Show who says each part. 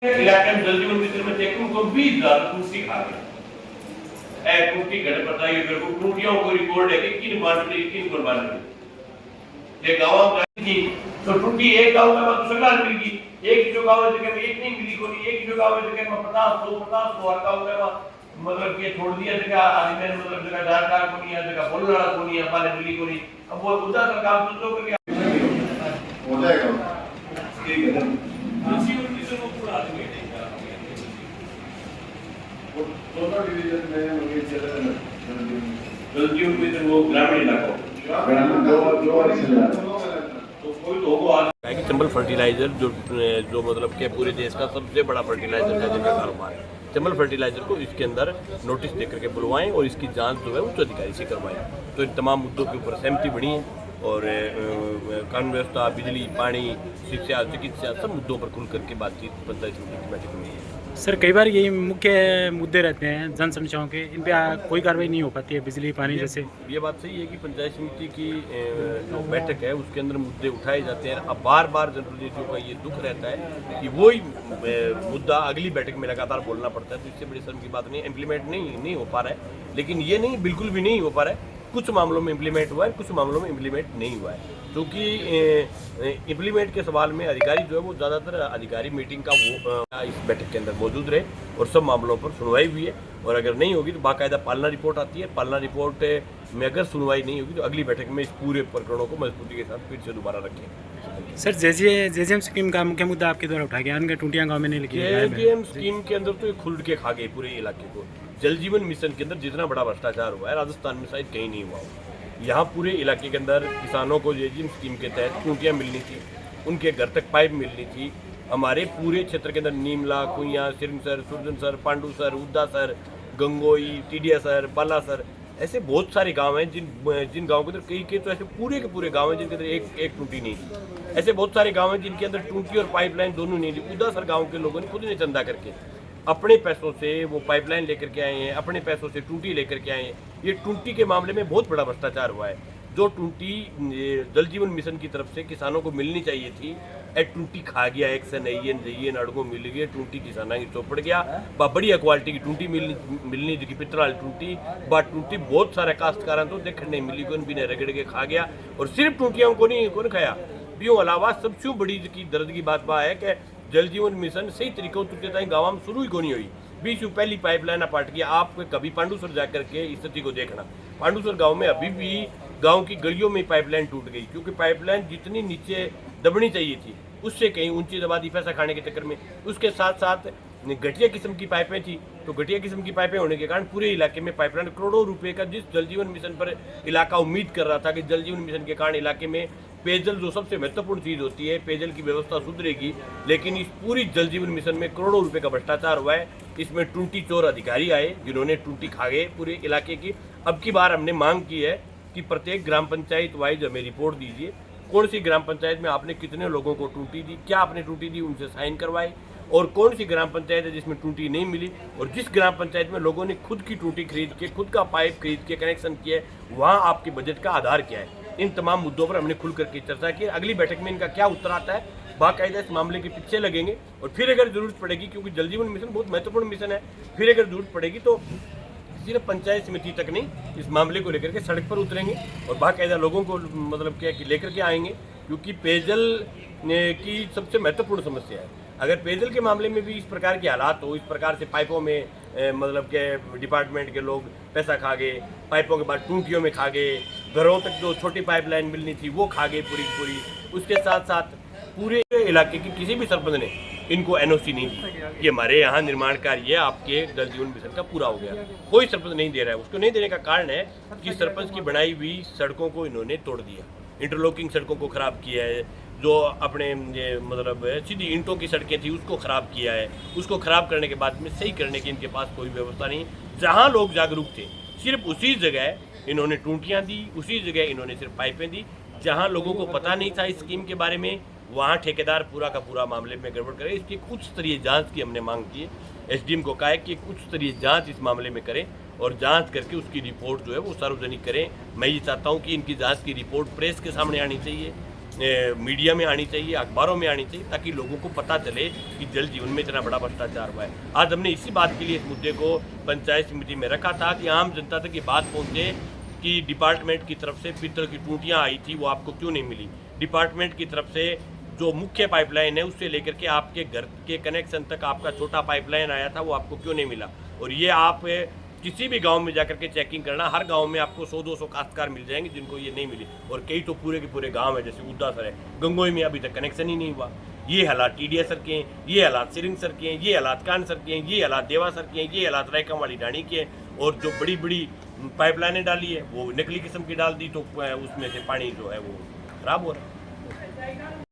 Speaker 1: इलाके में जल जीवन मिशन में देखूं को 20,000 टूटी खा गया ए टूटी घट बताइए मेरे को टूटियों को रिकॉर्ड है कि किन बांट रही किन को बांट रही ये गांव में थी तो टूटी एक गांव में तो सरकार मिल गई एक जो गांव है जगह एक नहीं मिली कोई एक जो गांव है जगह में 50 100 गांव में मतलब ये छोड़ दिया जगह आदमी ने मतलब जगह जानकार को नहीं है जगह बोलने वाला को नहीं है पाले मिली को नहीं अब वो उधर का काम तो करके
Speaker 2: हो जाएगा ठीक है दोनों डिवीजन में मुझे
Speaker 1: जल जीवन मिशन वो ग्रामीण इलाकों चंबल फर्टिलाइजर जो मतलब के पूरे देश का सबसे बड़ा फर्टिलाइजर का जिनका कारोबार है चंबल फर्टिलाइजर को इसके अंदर नोटिस देकर के बुलवाएं और इसकी जांच जो है उच्च अधिकारी से करवाएं। तो इन तमाम मुद्दों के ऊपर सहमति बनी है और कानून व्यवस्था बिजली पानी शिक्षा चिकित्सा सब मुद्दों पर खुल करके बातचीत पंचायत समिति की बैठक में है।
Speaker 3: सर कई बार यही मुख्य मुद्दे रहते हैं जन समस्याओं के, इन पे कोई कार्रवाई नहीं हो पाती है बिजली पानी जैसे।
Speaker 1: ये बात सही है कि पंचायत समिति की जो बैठक है उसके अंदर मुद्दे उठाए जाते हैं। अब बार बार जनप्रतिनिधियों का ये दुख रहता है कि वही मुद्दा अगली बैठक में लगातार बोलना पड़ता है। तो इससे बड़ी शर्म की बात नहीं, इम्प्लीमेंट नहीं हो पा रहा है। लेकिन ये नहीं बिल्कुल भी नहीं हो पा रहा है, कुछ मामलों में इम्प्लीमेंट हुआ है कुछ मामलों में इम्प्लीमेंट नहीं हुआ है। क्योंकि इम्प्लीमेंट के सवाल में अधिकारी जो है वो ज़्यादातर अधिकारी मीटिंग का वो इस बैठक के अंदर मौजूद रहे और सब मामलों पर सुनवाई हुई है। और अगर नहीं होगी तो बाकायदा पालना रिपोर्ट आती है, पालना रिपोर्ट में अगर सुनवाई नहीं होगी तो अगली बैठक में इस पूरे प्रकरणों को मजबूती के साथ फिर से दोबारा रखें।
Speaker 3: सर जेजेएम स्कीम का मुख्य मुद्दा आपके द्वारा उठाया गया, उनके टूटियां गाँव में नहीं लगी।
Speaker 1: जेजेएम स्कीम के अंदर तो खुल के खा गए पूरे इलाके को। जल जीवन मिशन के अंदर जितना बड़ा भ्रष्टाचार हुआ है राजस्थान में शायद कहीं नहीं हुआ हो। यहाँ पूरे इलाके के अंदर किसानों को जेजेएम स्कीम के तहत टूटियाँ मिलनी थी, उनके घर तक पाइप मिलनी थी। हमारे पूरे क्षेत्र के अंदर नीमला कुइयाँ सिरसर सुरजनसर पांडुसर उद्दासर गंगोई टीडियासर बालासर ऐसे बहुत सारे गांव हैं जिन गाँव के अंदर कई तो ऐसे पूरे के पूरे गांव हैं जिनके अंदर एक टूटी नहीं थी। ऐसे बहुत सारे गांव हैं जिनके अंदर टूटी और पाइपलाइन दोनों नहीं थी। उद्दासर गाँव के लोगों ने खुद ने चंदा करके अपने पैसों से वो पाइपलाइन लेकर के आए हैं, अपने पैसों से टूटी लेकर के आए हैं। ये टूटी के मामले में बहुत बड़ा भ्रष्टाचार हुआ है। जो टूटी जल जीवन मिशन की तरफ से किसानों को मिलनी चाहिए थी टूटी खा गया। एक से नई अड़गो मिल गई टूटी किसाना की चौपड़ गया। बढ़िया क्वालिटी की टूटी मिलनी जी पितराल टूटी टूटी बहुत सारे काश्तकारों तो देखने नहीं मिली कौन भी ने रगड़ के खा गया। और सिर्फ टूटियों को नहीं कौन खाया बियों अलावा सबसे बड़ी की दर्द की बात है कि जल जीवन मिशन सही तरीकों से गाँव में शुरू ही को नहीं हुई। 20 पहली पाइपलाइन पाट गया। आप कभी पांडुसर जाकर के स्थिति को देखना, पांडुसर गांव में अभी भी गांव की गलियों में पाइपलाइन टूट गई क्योंकि पाइपलाइन जितनी नीचे दबनी चाहिए थी उससे कहीं ऊंची दबा दी पैसा खाने के चक्कर में। उसके साथ साथ घटिया किस्म की पाइपें थी, तो घटिया किस्म की पाइपें होने के कारण पूरे इलाके में पाइपलाइन करोड़ों रुपए का जिस जल जीवन मिशन पर इलाका उम्मीद कर रहा था कि जल जीवन मिशन के कारण इलाके में पेयजल जो सबसे महत्वपूर्ण चीज़ होती है पेयजल की व्यवस्था सुधरेगी, लेकिन इस पूरी जल जीवन मिशन में करोड़ों रुपए का भ्रष्टाचार हुआ है। इसमें टूटी चोर अधिकारी आए जिन्होंने टूटी खा गए पूरे इलाके की। अब की बार हमने मांग की है कि प्रत्येक ग्राम पंचायत वाइज हमें रिपोर्ट दीजिए, कौन सी ग्राम पंचायत में आपने कितने लोगों को टूटी दी, क्या आपने टूटी दी उनसे साइन करवाए, और कौन सी ग्राम पंचायत है जिसमें टूटी नहीं मिली, और जिस ग्राम पंचायत में लोगों ने खुद की टूटी खरीद के खुद का पाइप खरीद के कनेक्शन किया है वहाँ आपके बजट का आधार क्या है। इन तमाम मुद्दों पर हमने खुल करके चर्चा की। अगली बैठक में इनका क्या उत्तर आता है बाकायदा इस मामले के पीछे लगेंगे और फिर अगर जरूरत पड़ेगी, क्योंकि जल जीवन मिशन बहुत महत्वपूर्ण मिशन है, फिर अगर जरूरत पड़ेगी तो सिर्फ पंचायत समिति तक नहीं इस मामले को लेकर के सड़क पर उतरेंगे और बाकायदा लोगों को मतलब क्या कि लेकर के आएंगे, क्योंकि पेयजल की सबसे महत्वपूर्ण समस्या है। अगर पेयजल के मामले में भी इस प्रकार के हालात हो, इस प्रकार से पाइपों में मतलब के डिपार्टमेंट के लोग पैसा खा गए, पाइपों के बाद टूटियों में खा गए, घरों तक जो छोटी पाइपलाइन मिलनी थी वो खा गए पूरी, उसके साथ साथ पूरे इलाके की किसी भी सरपंच ने इनको एनओसी नहीं दी कि हमारे यहाँ निर्माण कार्य आपके जल जीवन मिशन का पूरा हो गया। कोई सरपंच नहीं दे रहा है। उसको नहीं देने का कारण है कि सरपंच की बनाई हुई सड़कों को इन्होंने तोड़ दिया, इंटरलॉकिंग सड़कों को खराब किया है, जो अपने मतलब सीधी ईंटों की सड़कें थी उसको ख़राब किया है। उसको ख़राब करने के बाद में सही करने की इनके पास कोई व्यवस्था नहीं। जहाँ लोग जागरूक थे सिर्फ उसी जगह इन्होंने टूटियाँ दी, उसी जगह इन्होंने सिर्फ पाइपें दी। जहाँ लोगों को पता नहीं था इस स्कीम के बारे में वहाँ ठेकेदार पूरा का पूरा मामले में गड़बड़ करे। इसकी उच्च स्तरीय जाँच की हमने मांग की है। एसडीएम को कहा है कि एक उच्च स्तरीय जाँच इस मामले में करें और जांच करके उसकी रिपोर्ट जो है वो सार्वजनिक करें। मैं ये चाहता हूँ कि इनकी जांच की रिपोर्ट प्रेस के सामने आनी चाहिए, मीडिया में आनी चाहिए, अखबारों में आनी चाहिए, ताकि लोगों को पता चले कि जल जीवन में इतना बड़ा भ्रष्टाचार हुआ है। आज हमने इसी बात के लिए इस मुद्दे को पंचायत समिति में रखा था कि आम जनता तक ये बात पहुँचे कि डिपार्टमेंट की तरफ से पीतल की टूटियाँ आई थी, वो आपको क्यों नहीं मिली। डिपार्टमेंट की तरफ से जो मुख्य पाइपलाइन है उससे लेकर के आपके घर के कनेक्शन तक आपका छोटा पाइपलाइन आया था, वो आपको क्यों नहीं मिला। और ये आप किसी भी गांव में जाकर के चेकिंग करना, हर गांव में आपको 100-200 काश्तकार मिल जाएंगे जिनको ये नहीं मिली। और कई तो पूरे के पूरे गांव है, जैसे उद्दासर है, गंगोई में अभी तक कनेक्शन ही नहीं हुआ। ये हालात टीडिया सर के हैं, ये हालात सिरिंग सर के हैं, ये हालात कान सर के हैं, ये हालात देवा सर के हैं, ये हालात रायकम वाली डाणी के हैं। और जो बड़ी बड़ी पाइपलाइनें डाली है वो नकली किस्म की डाल दी, तो उसमें से पानी जो है वो खराब हो रहा है।